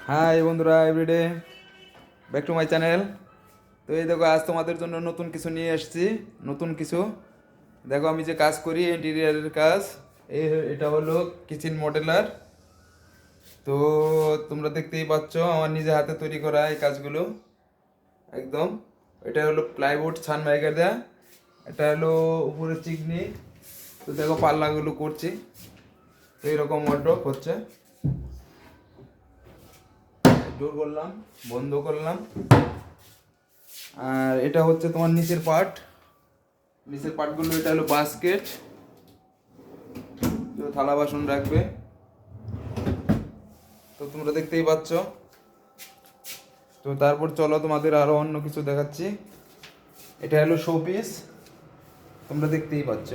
High বন্ধুরা, everyday back to my channel. তো এই দেখো, আজ তোমাদের জন্য নতুন কিছু নিয়ে এসেছি। নতুন কিছু দেখো, আমি যে কাজ করি ইন্টেরিয়ারের কাজ, এটা হলো কিচেন মডেলার। তো তোমরা দেখতেই পাচ্ছ আমার নিজে হাতে তৈরি করা এই কাজগুলো একদম। এটা হলো প্লাইউড সানমাইকার দেয়া, এটা হলো উপরে চিকনি। তো দেখো পাল্লাগুলো করছি, তো এইরকম ওয়ার্ড্রপ হচ্ছে। ডোর করলাম, বন্ধ করলাম। আর এটা হচ্ছে তোমার নিচের পার্টগুলো। এটা হলো বাস্কেট, তো থালা বাসন রাখবে। তো তোমরা দেখতেই পাচ্ছ। তো তারপর চলো তোমাদের আরো অন্য কিছু দেখাচ্ছি। এটা হলো শোপিস, তোমরা দেখতেই পাচ্ছ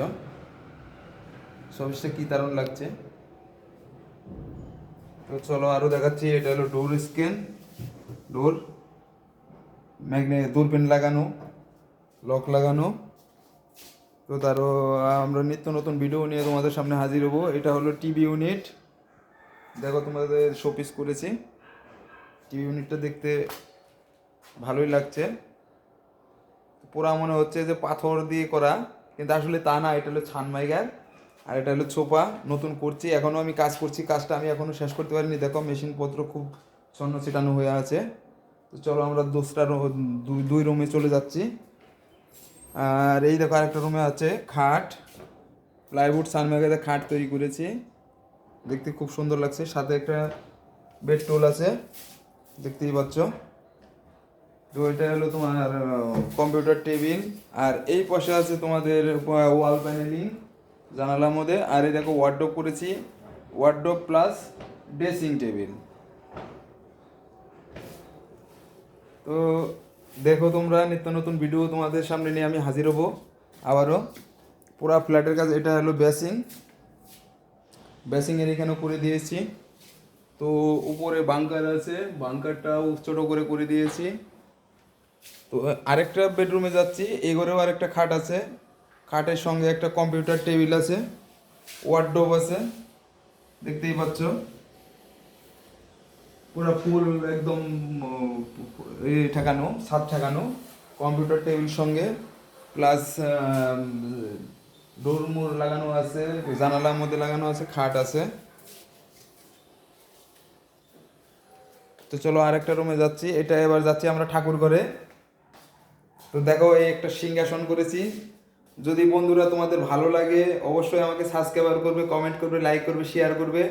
শোপিসটা কি দারুণ লাগছে। তো চলো আরো দেখাচ্ছি। এটা হলো ডোর স্ক্যান, ডোর দূরবীন লাগানো, লক লাগানো। তো তারও আমরা নিত্য নতুন ভিডিও নিয়ে তোমাদের সামনে হাজির হবো। এটা হলো টিভি ইউনিট, দেখো তোমাদের শোপিস করেছি। টিভি ইউনিটটা দেখতে ভালোই লাগছে, পুরা মনে হচ্ছে যে পাথর দিয়ে করা, কিন্তু আসলে তা না। এটা হলো ছানমাইগার, আর এটা হলো ছোপা। নতুন করছি, এখনও আমি কাজ করছি। কাজটা আমি এখনও শেষ করতে পারিনি। দেখো মেশিনপত্র খুব ছন্ন ছিটানো হয়ে আছে। তো চলো আমরা দুই রুমে চলে যাচ্ছি। আর এই দেখো আরেকটা রুমে আছে খাট, প্লাইউড সানমাইগারে খাট তৈরি করেছি, দেখতে খুব সুন্দর লাগছে। সাথে একটা বেড টোল আছে, দেখতেই পাচ্ছ। তো এটা হলো তোমার কম্পিউটার টেবিল। আর এই পাশে আছে তোমাদের ওয়াল প্যানেলিং জানালার মধ্যে। আর এই দেখো ওয়ার্ডরোব করেছি, ওয়ার্ডরোব প্লাস ড্রেসিং টেবিল। তো দেখো তোমরা, নিত্য নতুন ভিডিও তোমাদের সামনে নিয়ে আমি হাজির হব আবারও। পুরা ফ্ল্যাটের কাজ। এটা হলো বেসিংয়ের এখানে করে দিয়েছি। তো উপরে বাংকার আছে, বাংকারটাও ছোটো করে করে দিয়েছি। তো আরেকটা বেডরুমে যাচ্ছি, এই ঘরেও আরেকটা খাট আছে, খাটের সঙ্গে একটা কম্পিউটার টেবিল আছে, ওয়ার্ডরোব আছে, দেখতেই পাচ্ছ। পুরো ফুল একদম ঠেকানো, ছাদ ঠেকানো কম্পিউটার টেবিল সঙ্গে, প্লাস ডোর মোর লাগানো আছে, জানালার মধ্যে লাগানো আছে, খাট আছে। তো চলো আরেকটা রুমে যাচ্ছি। এটা এবার যাচ্ছি আমরা ঠাকুর ঘরে। তো দেখো এই একটা সিংহাসন করেছি। যদি বন্ধুরা তোমাদের ভালো লাগে অবশ্যই আমাকে সাবস্ক্রাইবার করবে, কমেন্ট করবে, লাইক করবে, শেয়ার করবে।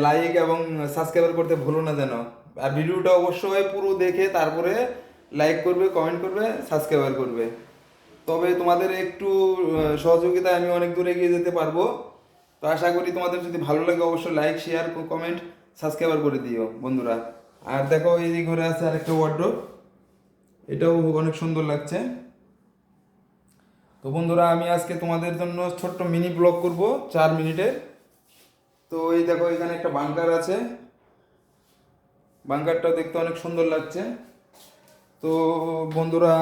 লাইক এবং সাবস্ক্রাইবার করতে ভুলো না যেন। আর ভিডিওটা অবশ্যই পুরো দেখে তারপরে লাইক করবে, কমেন্ট করবে, সাবস্ক্রাইবার করবে। তবে তোমাদের একটু সহযোগিতায় আমি অনেক দূর এগিয়ে যেতে পারবো। তো আশা করি তোমাদের যদি ভালো লাগে অবশ্যই লাইক, শেয়ার, কমেন্ট, সাবস্ক্রাইবার করে দিও বন্ধুরা। আর দেখো এই যে ঘরে আছে আরেকটা ওয়ার্ডরোব, এটাও অনেক সুন্দর লাগছে। তো বন্ধুরা, আমি আজকে তোমাদের জন্য ছোট্ট মিনি ব্লগ করব 4 মিনিটের। তো এই দেখো এখানে একটা বাংকার আছে, বাংকারটাও দেখতে অনেক সুন্দর লাগছে। তো বন্ধুরা,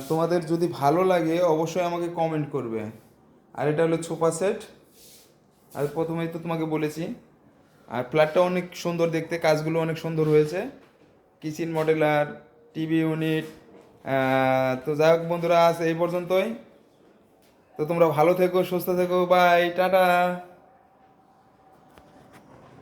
তোমাদের যদি ভালো লাগে অবশ্যই আমাকে কমেন্ট করবে। আর এটা হলো সোফা সেট, আর প্রথমেই তো তোমাকে বলেছি। আর ফ্ল্যাটটা অনেক সুন্দর দেখতে, কাজগুলো অনেক সুন্দর হয়েছে। Kitchen মডেলার, TV unit. তো যাই হোক বন্ধুরা, আজ এই পর্যন্তই। তো তোমরা ভালো থেকো, সুস্থ থেকো, বাই, টাটা।